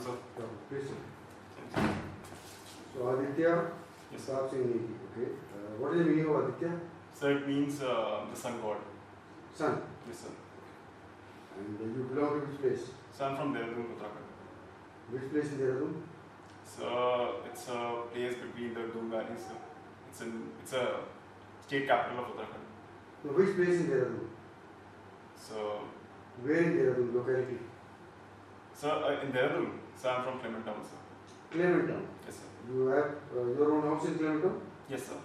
sir. Please, sir. So, Aditya, Yes, Saab Singh Negi. Okay. What is the meaning of Aditya? sir, it means the sun god. Sun. Yes, sir. And you belong to which place? So I'm from Dehradun, Uttarakhand. Which place in Dehradun? So it's a place between the two valleys. Sir. It's a state capital of Uttarakhand. No, which place in Dehradun? So Where in Dehradun, locality? in Dehradun, so I'm from Clement Town, sir. Clement Town. Yes, sir. You have your own house in Clement Town? Yes, sir.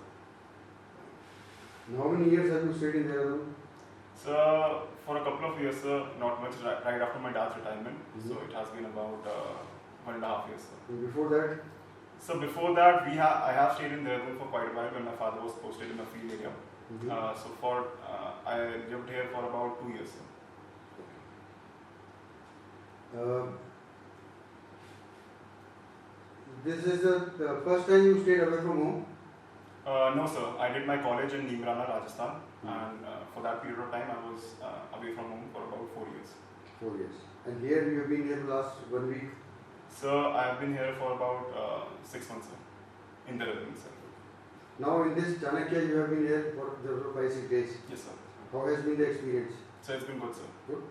And how many years have you stayed in Dehradun? So for a couple of years, sir, not much. Right after my dad's retirement, Mm-hmm. so it has been about 1.5 years, sir. And before that? So before that, I have stayed in Dehradun for quite a while when my father was posted in a field area. Mm-hmm. I lived here for about 2 years, sir. This is the first time you stayed away from home? No, sir. I did my college in Nimrana, Rajasthan, and for that period of time, I was away from home for about 4 years. 4 years. And here you have been here last 1 week? So I have been here for about 6 months, sir, in Dehradun, sir. Now in this Chanakya you have been here for 5-6 days. Yes, sir. How has been the experience? So it's been good, sir. Good.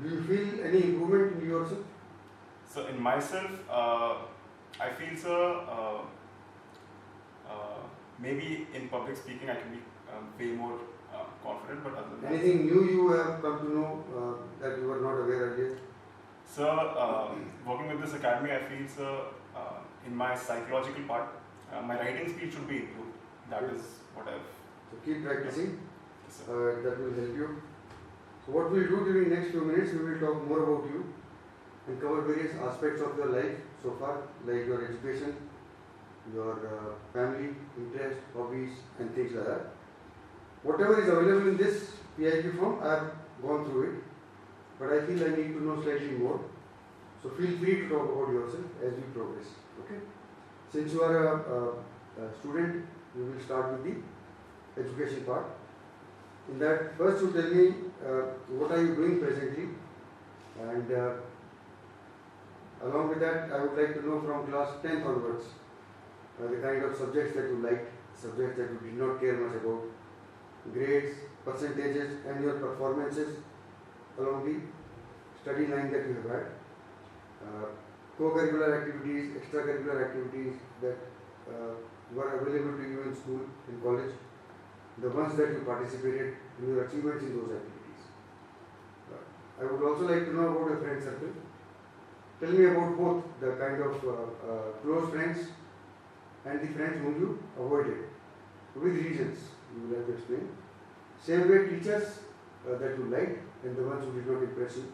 Do you feel any improvement in yourself? So in myself, I feel, sir, maybe in public speaking I can be way more confident, but other than that, Anything new you have come to know that you were not aware earlier? sir, working with this academy, I feel, sir, in my psychological part, my writing speed should be improved. That is what I've. So keep practicing. Yes, sir. That will help you. So what we'll do during next few minutes, we will talk more about you and cover various aspects of your life so far, like your education, your family, interest, hobbies and things like that. Whatever is available in this PIQ form, I have gone through it, but I feel I need to know slightly more. So feel free to talk about yourself as we progress. Okay? Since you are a student, we will start with the education part. In that, first you tell me what are you doing presently, and along with that, I would like to know from class 10th onwards the kind of subjects that you liked, subjects that you did not care much about, grades, percentages, and your performances along the study line that you have had, co-curricular activities, extracurricular activities that were available to you in school, in college, the ones that you participated in, your achievements in those activities. I would also like to know about your friend circle. Tell me about both the kind of close friends and the friends whom you avoided, with reasons you will have to explain. Same way teachers that you liked and the ones who did not impress you.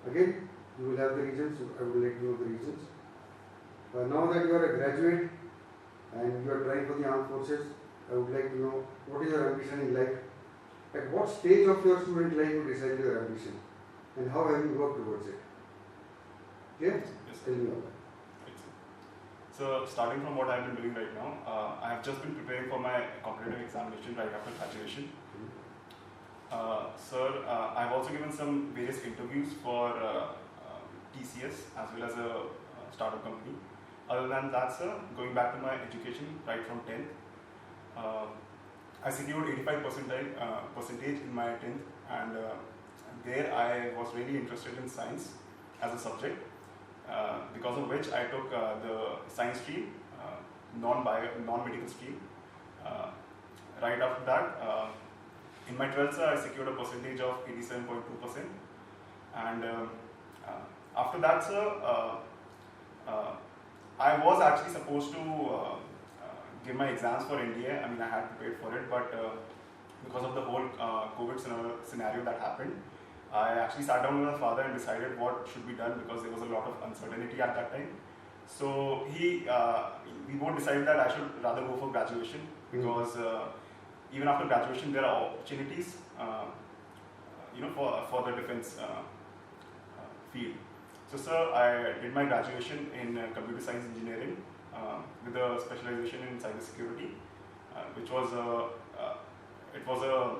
Again, you will have the reasons, I would like to know the reasons. Now that you are a graduate and you are trying for the armed forces, I would like to know what is your ambition in life. At what stage of your student life you decided your ambition and how have you worked towards it? Clear? Yes, Tell me all that. right, sir. So starting from what I've been doing right now, I have just been preparing for my competitive examination right after graduation. Sir, I've also given some various interviews for TCS as well as a startup company. Other than that, sir, going back to my education right from 10th, I secured 85 percentage in my 10th, and there I was really interested in science as a subject, because of which I took the science stream, non-medical stream. Right after that, in my 12th, I secured a percentage of 87.2%, and after that, sir, I was actually supposed to give my exams for NDA. I mean, I had prepared for it, but because of the whole COVID scenario that happened, I actually sat down with my father and decided what should be done, because there was a lot of uncertainty at that time. So we both decided that I should rather go for graduation, because even after graduation there are opportunities, for the defense field. So, sir, I did my graduation in computer science engineering with a specialization in cybersecurity, which was a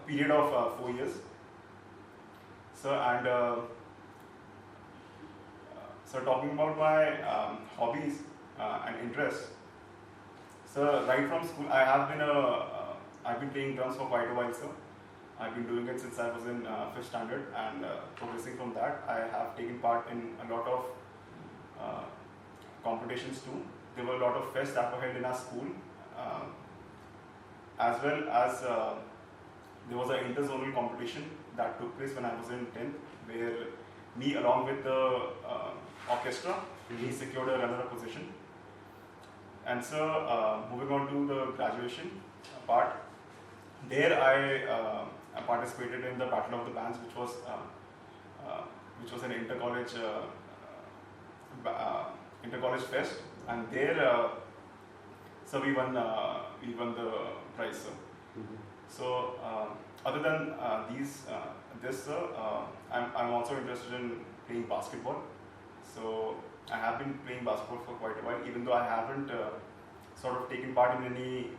period of 4 years. So, and So talking about my hobbies and interests. So right from school, I've been playing drums for quite a while, sir. I've been doing it since I was in 5th standard, and progressing from that, I have taken part in a lot of competitions too. There were a lot of fests that were held in our school, as well as there was an inter-zonal competition that took place when I was in 10th, where me along with the orchestra, we secured a runner-up position. And so moving on to the graduation part, there I participated in the Battle of the Bands, which was an inter-college fest, and there so we won the prize, sir. So other than this, I'm also interested in playing basketball. So I have been playing basketball for quite a while, even though I haven't sort of taken part in any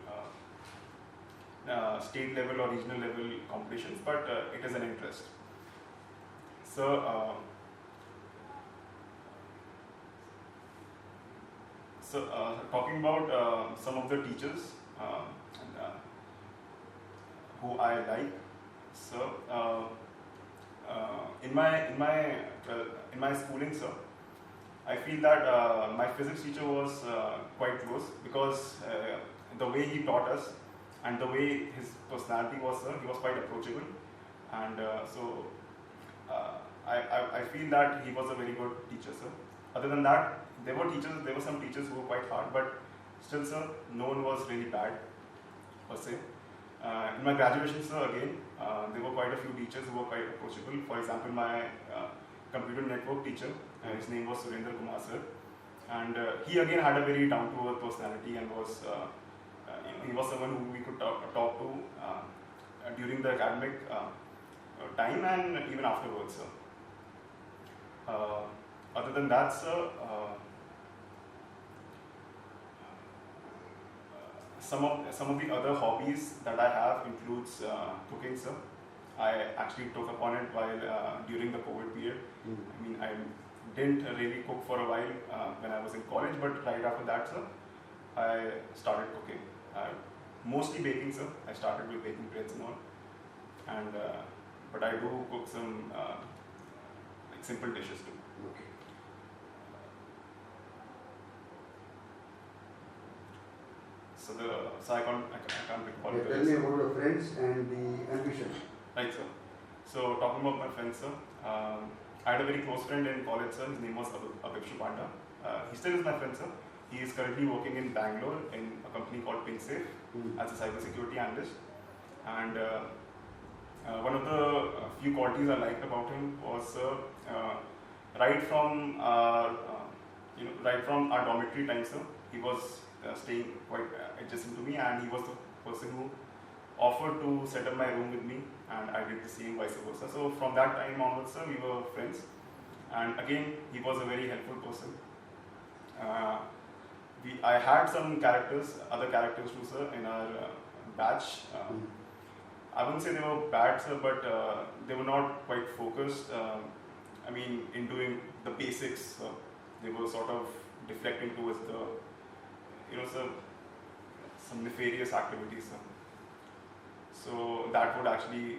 state level or regional level competitions, but it is an interest. So talking about some of the teachers who I like. So in my schooling, sir, I feel that my physics teacher was quite close, because the way he taught us and the way his personality was, sir, he was quite approachable, and so I feel that he was a very good teacher, sir. Other than that, there were some teachers who were quite hard, but still, sir, no one was really bad per se. In my graduation, sir, again, there were quite a few teachers who were quite approachable. For example, my computer network teacher, his name was Surendra Kumar, sir, and he again had a very down-to-earth personality, and he was someone who we could talk to during the academic time and even afterwards, sir. Other than that, sir, some of the other hobbies that I have includes cooking, sir. I actually took upon it while during the COVID period. I mean, I didn't really cook for a while when I was in college, but right after that, sir, I started cooking. Mostly baking, sir. I started with baking breads and all, and but I do cook some like simple dishes too. Okay. So I can't recall. Yeah, tell me about your friends and the ambition. Right, sir. So talking about my friends, sir, I had a very close friend in college, sir. His name was Abhikshu Panda. He still is my friend, sir. He is currently working in Bangalore in a company called PinkSafe as a cybersecurity analyst. And one of the few qualities I liked about him was right from our dormitory time, sir, he was staying quite adjacent to me, and he was the person who offered to set up my room with me, and I did the same, vice versa. So from that time onwards, sir, we were friends, and again, he was a very helpful person. I had some other characters too, sir, in our batch. I wouldn't say they were bad, sir, but they were not quite focused. I mean, in doing the basics, they were sort of deflecting towards sir, some nefarious activities, sir. So that would actually,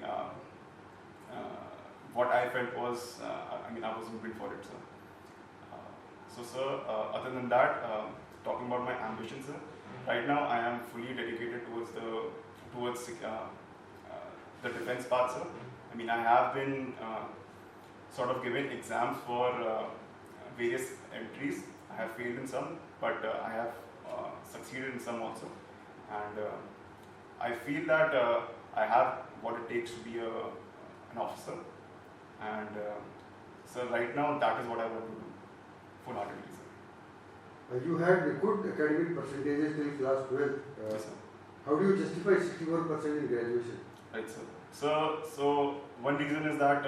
what I felt was, I wasn't built for it, sir. So, sir, other than that, talking about my ambitions, sir, right now I am fully dedicated towards the defense part, sir. I mean, I have been sort of given exams for various entries. I have failed in some, but I have succeeded in some also. And I feel that I have what it takes to be an officer. And so right now, that is what I want to do full-heartedly, sir. You had good academic percentages till class 12. Yes, sir. How do you justify 61% in graduation? Right, sir. So one reason is that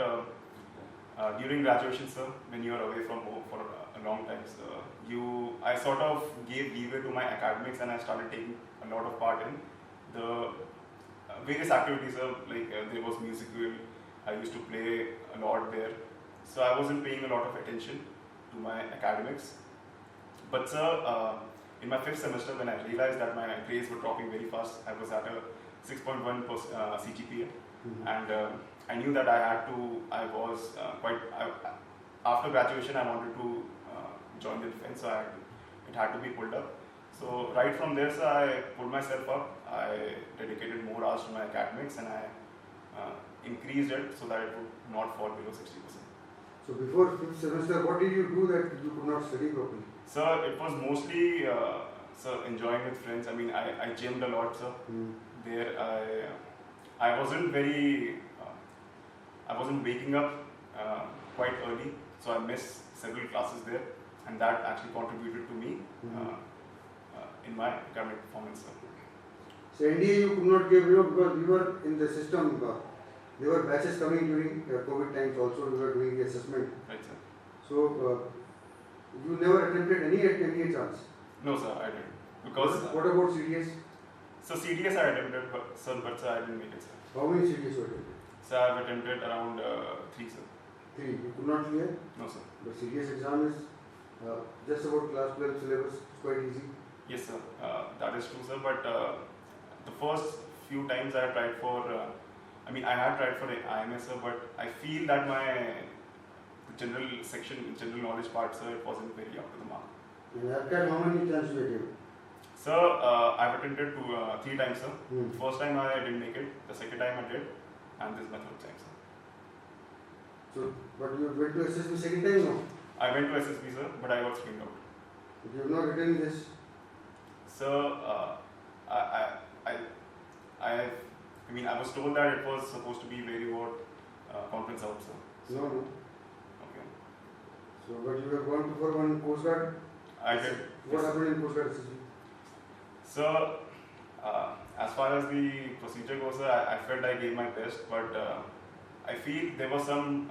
during graduation, sir, when you are away from home for a long time, sir, I sort of gave leeway to my academics, and I started taking a lot of part in the various activities, sir. Like there was musical, I used to play a lot there. So I wasn't paying a lot of attention to my academics. But sir, in my 5th semester, when I realized that my grades were dropping very fast, I was at a 6.1 CGPA, and I knew that after graduation, I wanted to join the defense, so it had to be pulled up. So right from there, sir, I pulled myself up. I dedicated more hours to my academics, and I increased it so that it would not fall below 60%. So before 5th semester, what did you do that you could not study properly? Sir, it was mostly enjoying with friends. I mean, I gymmed a lot, sir. There, I wasn't I wasn't waking up quite early, so I missed several classes there, and that actually contributed to me in my academic performance, sir. So NDA you could not give, because we were in the system. There were batches coming during COVID times also. We were doing the assessment. Right, sir. So you never attempted any NDA chance? No, sir, I didn't. Because what about CDS? So CDS I attempted, but I didn't make it, sir. How many CDS were attempted? So I've attempted around 3, sir. 3. You could not clear? No, sir. The CDS exam is just about class 12 syllabus. It's quite easy. Yes, sir. That is true, sir. But the first few times I tried for, I had tried for the IMS, sir, but I feel that the general knowledge part, sir, it wasn't very up to the mark. And after how many times you attempted? Sir, I've attempted 3 times, sir. First time I didn't make it. The second time I did, and this is my 3rd time, sir. So, but you went to SSB second time, no? I went to SSB, sir, but I got screened out. But you have not written this? Sir, I was told that it was supposed to be very conference out, sir. No. Okay. So, but you have gone for one Coast Guard? I did. What happened in Coast Guard SSB? So, as far as the procedure goes, sir, I felt I gave my best, but I feel there were some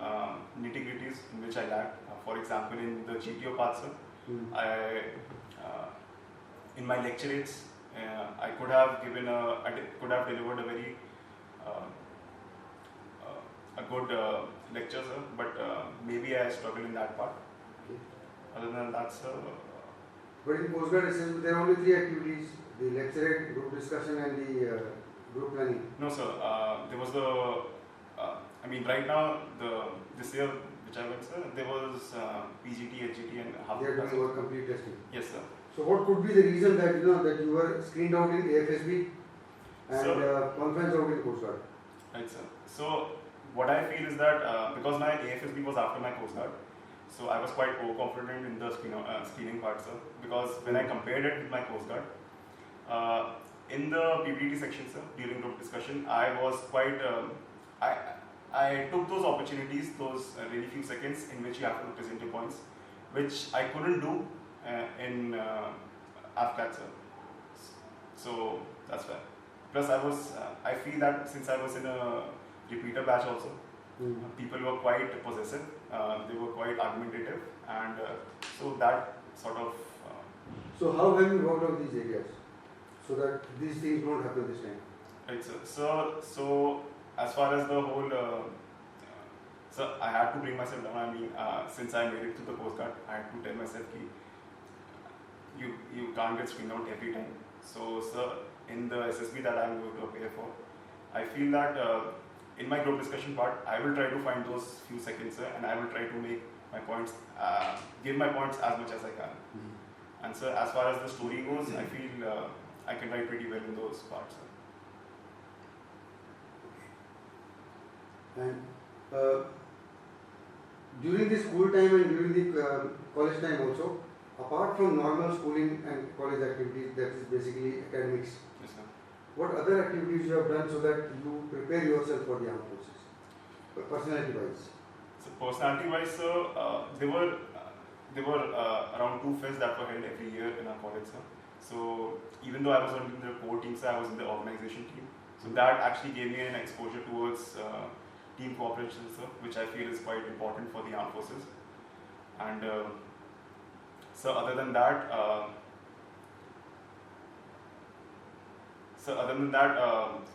nitty-gritties in which I lacked. For example, in the GTO part, sir, in my lecturates, I could have delivered a very a good lecture, sir, but maybe I struggled in that part. Okay. Other than that, sir. But in Coast Guard SSB, there are only 3 activities: the lecturate, group discussion, and the group planning. No, sir. There was right now, this year which I went, sir, there was PGT, HGT, and half. They are doing complete testing. Yes, sir. So what could be the reason that that you were screened out in AFSB and conference out in Coast Guard? Right, sir. So what I feel is that because my AFSB was after my Coast Guard, so I was quite overconfident in the screening part, sir. Because when I compared it with my Coast Guard, in the PPT section, sir, during group discussion, I was quite. I took those opportunities, those really few seconds in which you have to present your points, which I couldn't do in AFCAT, sir. So that's why. Plus, I feel that since I was in a repeater batch also, people were quite possessive, they were quite argumentative, and so that sort of. So how have you worked out these areas so that these things don't happen this time? Right, sir. So as far as the whole, so I had to bring myself down. Since I made it to the Coast Guard, I had to tell myself that you can't get screened out every time. So, sir, in the SSB that I'm going to appear for, I feel that in my group discussion part, I will try to find those few seconds, sir, and I will try to make my points, give my points as much as I can. And sir, as far as the story goes, I feel I can write pretty well in those parts, sir. And during the school time and during the college time also, apart from normal schooling and college activities, that is basically academics, yes, sir. What other activities you have done so that you prepare yourself for the armed forces, personality-wise? So personality-wise, sir, there were around 2 fests that were held every year in our college, sir. So even though I was not in the core team, sir, I was in the organization team. So that actually gave me an exposure towards team cooperation, sir, which I feel is quite important for the armed forces. And so other than that,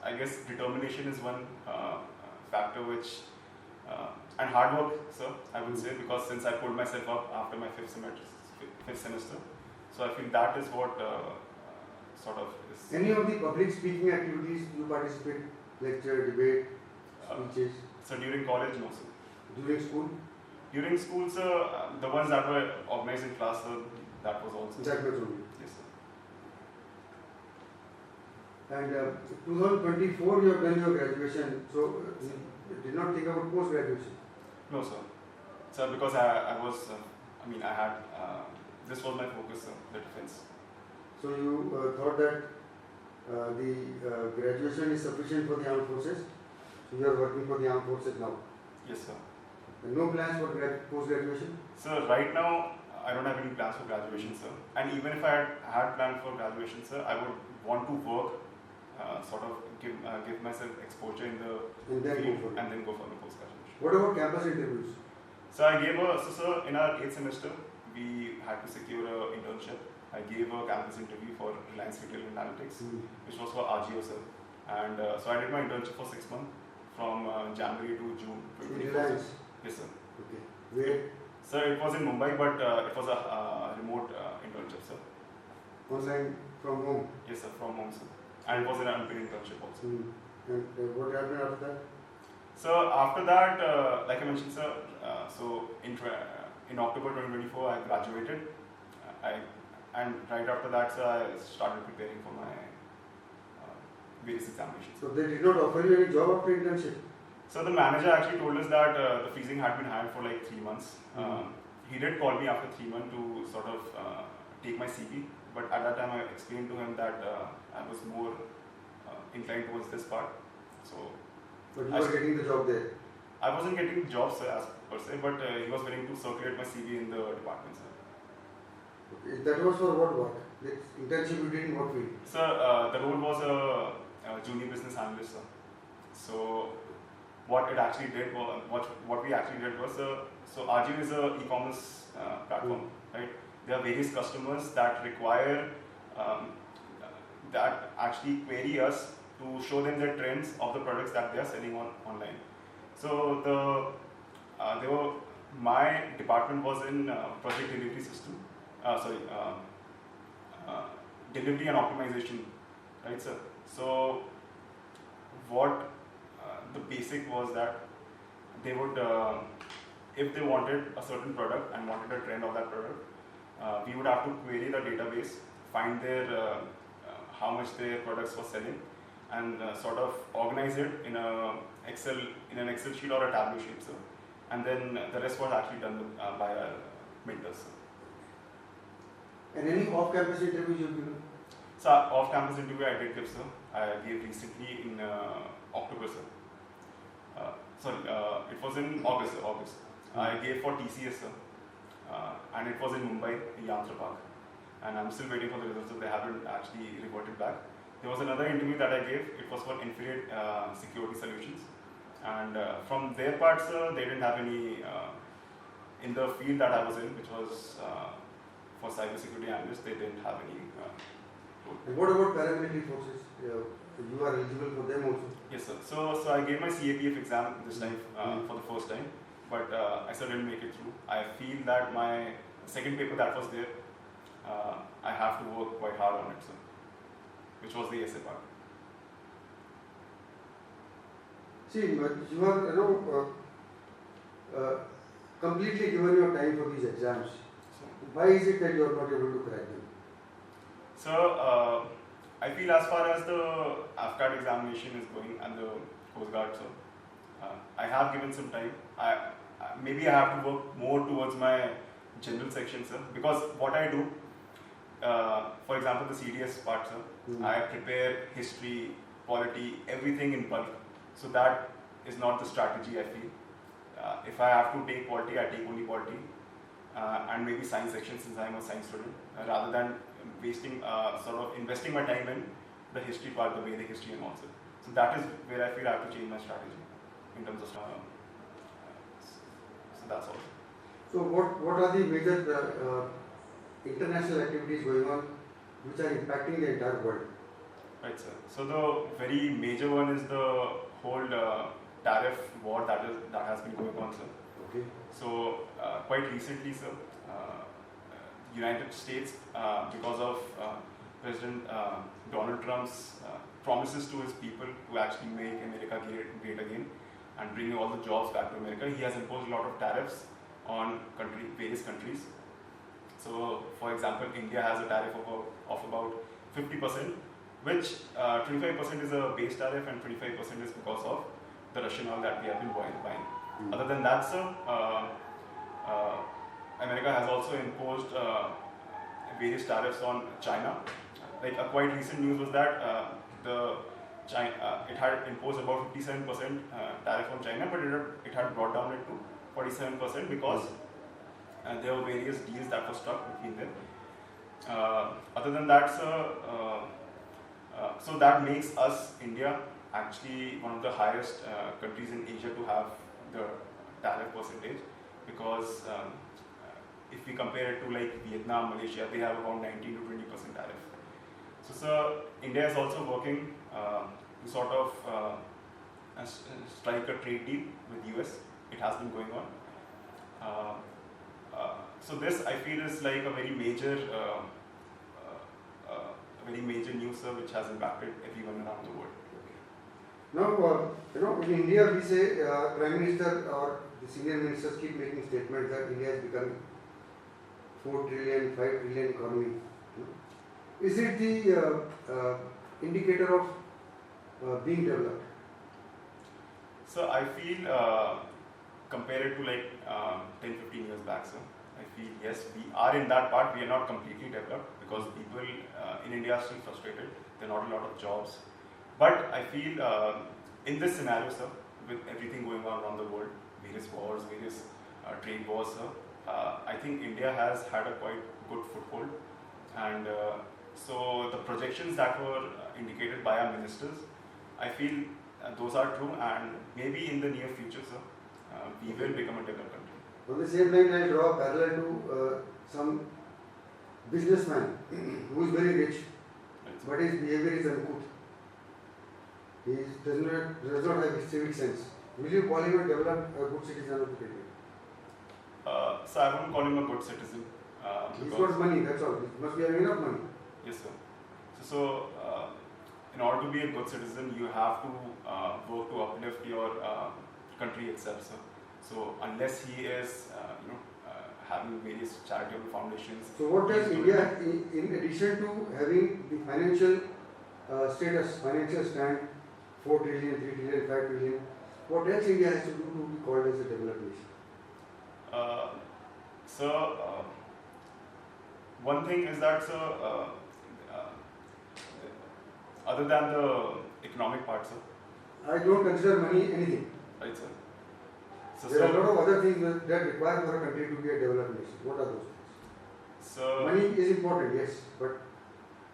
I guess determination is one factor which and hard work, sir, I would say, because since I pulled myself up after my fifth semester, so I feel that is what sort of is. Any of the public speaking activities you participate, lecture, debate, speeches? So during college, no, sir. During school? During school, sir, the ones that were organized in class, sir, that was also. That was only. Yes, sir. And 2024 you have done your graduation, so you did not think about post-graduation? No, sir. Sir, because I was, I had, this was my focus, sir, the defense. So you thought that the graduation is sufficient for the armed forces? So you are working for the armed forces now? Yes, sir. And no plans for post-graduation? Sir, right now, I don't have any plans for graduation, sir. And even if I had planned for graduation, sir, I would want to work, sort of give myself exposure in the field and then go for the post-graduation. What about campus interviews? So I gave sir, in our 8th semester, we had to secure an internship. I gave a campus interview for Reliance Retail Analytics, which was for RGO, sir. And so I did my internship for 6 months, from January to June 2024. Yes, sir. Okay. Where? Sir, it was in Mumbai, but it was a remote internship, sir. Online from home? Yes, sir, from home, sir. And it was an unpaid internship also. And what happened after that? So after that, like I mentioned, sir, so in October 2024, I graduated. And right after that, sir, I started preparing for my various examinations. So they did not offer you any job after internship? So the manager actually told us that the freezing had been hired for like 3 months. He did call me after 3 months to sort of take my CV, but at that time I explained to him that I was more inclined towards this part. So, but you were getting the job there? I wasn't getting the job, sir, as per se, but he was willing to circulate my CV in the department, sir. Okay. That was for what work? The internship you did in what field? Sir, the role was a junior business analyst, sir. So what it actually did was, what we actually did was, so RGO is a e-commerce platform, right? There are various customers that require, that actually query us to show them the trends of the products that they are selling online. So my department was in project delivery system, delivery and optimization, right, sir? So what the basic was that they would, if they wanted a certain product and wanted a trend of that product, we would have to query the database, find their how much their products were selling, and sort of organize it in an Excel sheet or a Tableau sheet, sir. And then the rest was actually done by our mentors, sir. And any off-campus interviews you've given? So off-campus interview I did give, sir. I gave recently in October, sir. It was in August. I gave for TCS, sir. And it was in Mumbai, in Yantra Park. And I'm still waiting for the results, so they haven't actually reverted back. There was another interview that I gave. It was for Infinite Security Solutions. And from their part, sir, they didn't have any, in the field that I was in, which was for cybersecurity analysts, they didn't have any. And what about paramilitary forces? You are eligible for them also? Yes, sir. So I gave my CAPF exam this time for the first time, but I still didn't make it through. I feel that my second paper that was there, I have to work quite hard on it, sir, which was the essay part. See, you have completely given your time for these exams. So, why is it that you are not able to crack them? So, I feel as far as the AFCAT examination is going and the Coast Guard, so I have given some time. Maybe I have to work more towards my general section, sir, because what I do, for example, the CDS part, sir, I prepare history, polity, everything in bulk. So that is not the strategy, I feel. If I have to take polity, I take only polity, and maybe science section since I am a science student, rather than wasting, sort of investing my time in the history part, the Vedic history and all. So that is where I feel I have to change my strategy in terms of. So that's all. So what are the major international activities going on which are impacting the entire world? Right, sir. So the very major one is the whole tariff war that has been going on, sir. Okay. So quite recently, sir, United States, because of President Donald Trump's promises to his people to actually make America great again and bring all the jobs back to America, he has imposed a lot of tariffs on various countries. So, for example, India has a tariff of about 50%, which 25% is a base tariff and 25% is because of the Russian oil that we have been buying. Other than that, sir, America has also imposed various tariffs on China. Like a quite recent news was that it had imposed about 57% tariff on China, but it had brought down it to 47% because there were various deals that were struck between them. Other than that, sir, so that makes us, India, actually one of the highest countries in Asia to have the tariff percentage, because if we compare it to like Vietnam, Malaysia, they have about 19 to 20% tariff. So, sir, India is also working to sort of strike a trade deal with US. It has been going on. So this, I feel, is like a very major news, sir, which has impacted everyone around the world. Now, in India, we say Prime Minister or the senior ministers keep making statements that India has become 4 trillion, 5 trillion economy. Is it the indicator of being developed? So I feel, compared to like 10-15 years back, sir, I feel yes, we are in that part. We are not completely developed because people in India are still frustrated. There are not a lot of jobs. But I feel in this scenario, sir, with everything going on around the world, various wars, various trade wars, sir, I think India has had a quite good foothold. And so the projections that were indicated by our ministers, I feel those are true, and maybe in the near future, sir, we will become a developed country. On the same line, I draw a parallel to some businessman who is very rich, but his behavior is uncouth. He does not have civic sense. Will you call him a developed, good citizen of the country? So I wouldn't call him a good citizen. He's got money, that's all. He must be having enough money. Yes, sir. So in order to be a good citizen, you have to work to uplift your country itself, sir. So unless he is, having various charitable foundations. So what does India, in addition to having the financial status, financial stand, 4 trillion, 3 trillion, 5 trillion, what else India has to do to be called as a developed nation? So one thing is that, sir, other than the economic part, sir. I don't consider money anything. Right, sir. So, there are a lot of other things that require for a country to be a developed nation. What are those things? So money is important, yes, but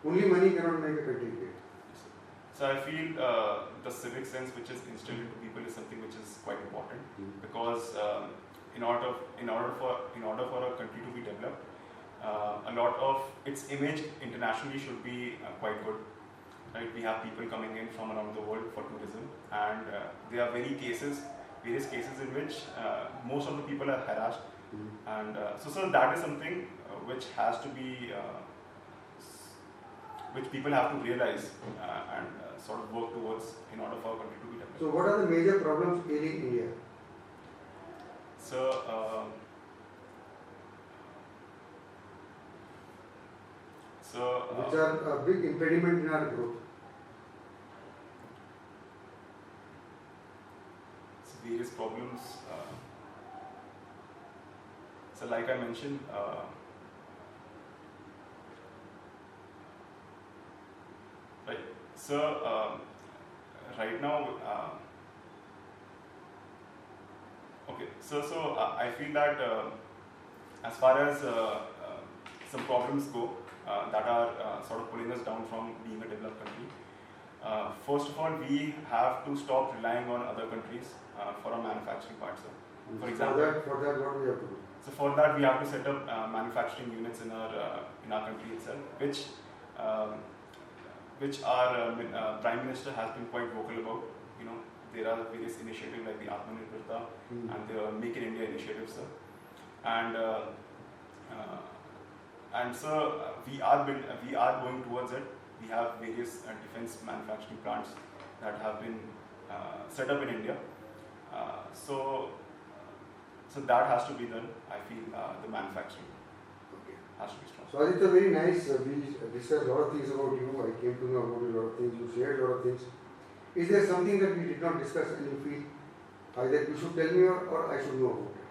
only money cannot make a country great. So I feel the civic sense which is instilled into people is something which is quite important, because in order for a country to be developed, a lot of its image internationally should be quite good. Right? We have people coming in from around the world for tourism, and there are various cases in which most of the people are harassed, and so that is something which has to be, which people have to realize and sort of work towards in order for a country to be developed. So what are the major problems ailing India? So which are a big impediment in our growth? Various problems. So like I mentioned, right. So right now, okay. So I feel that as far as some problems go that are sort of pulling us down from being a developed country. First of all, we have to stop relying on other countries for our manufacturing parts. For example, for that, what we have to do? So for that, we have to set up manufacturing units in our country itself, which our Prime Minister has been quite vocal about. there are various initiatives like the Atmanirbharta and the Make in India initiative, sir. And sir, we are going towards it. We have various defense manufacturing plants that have been set up in India. So that has to be done. I feel the manufacturing has to be strong. So Aditya, very nice. We discussed a lot of things about you. I came to know about you a lot of things. You shared a lot of things. Is there something that we did not discuss and you feel either you should tell me or I should know about it?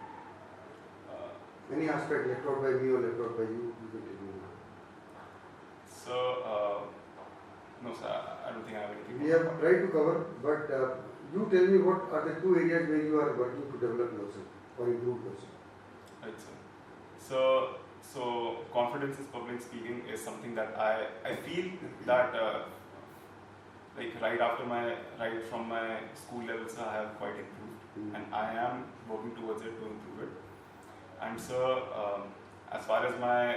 Any aspect left out by me or left out by you, you can tell me now. So, no sir, I don't think I have anything. We have tried to cover, but you tell me what are the 2 areas where you are working to develop yourself or improve yourself. Right, sir. So confidence in public speaking is something that I feel that like right from my school levels I have quite improved, and I am working towards it to improve it. And so as far as my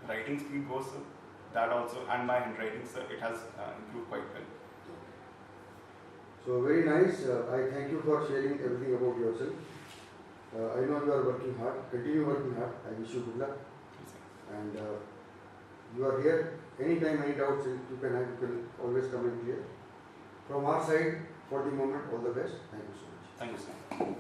writing speed goes, sir, that also, and my handwriting, sir, it has improved quite well. So very nice. I thank you for sharing everything about yourself. I know you are working hard. Continue working hard. I wish you good luck. Yes, sir. And you are here. Anytime, any doubts you can always come and clear. From our side, for the moment, all the best. Thank you so much. Thank you, sir.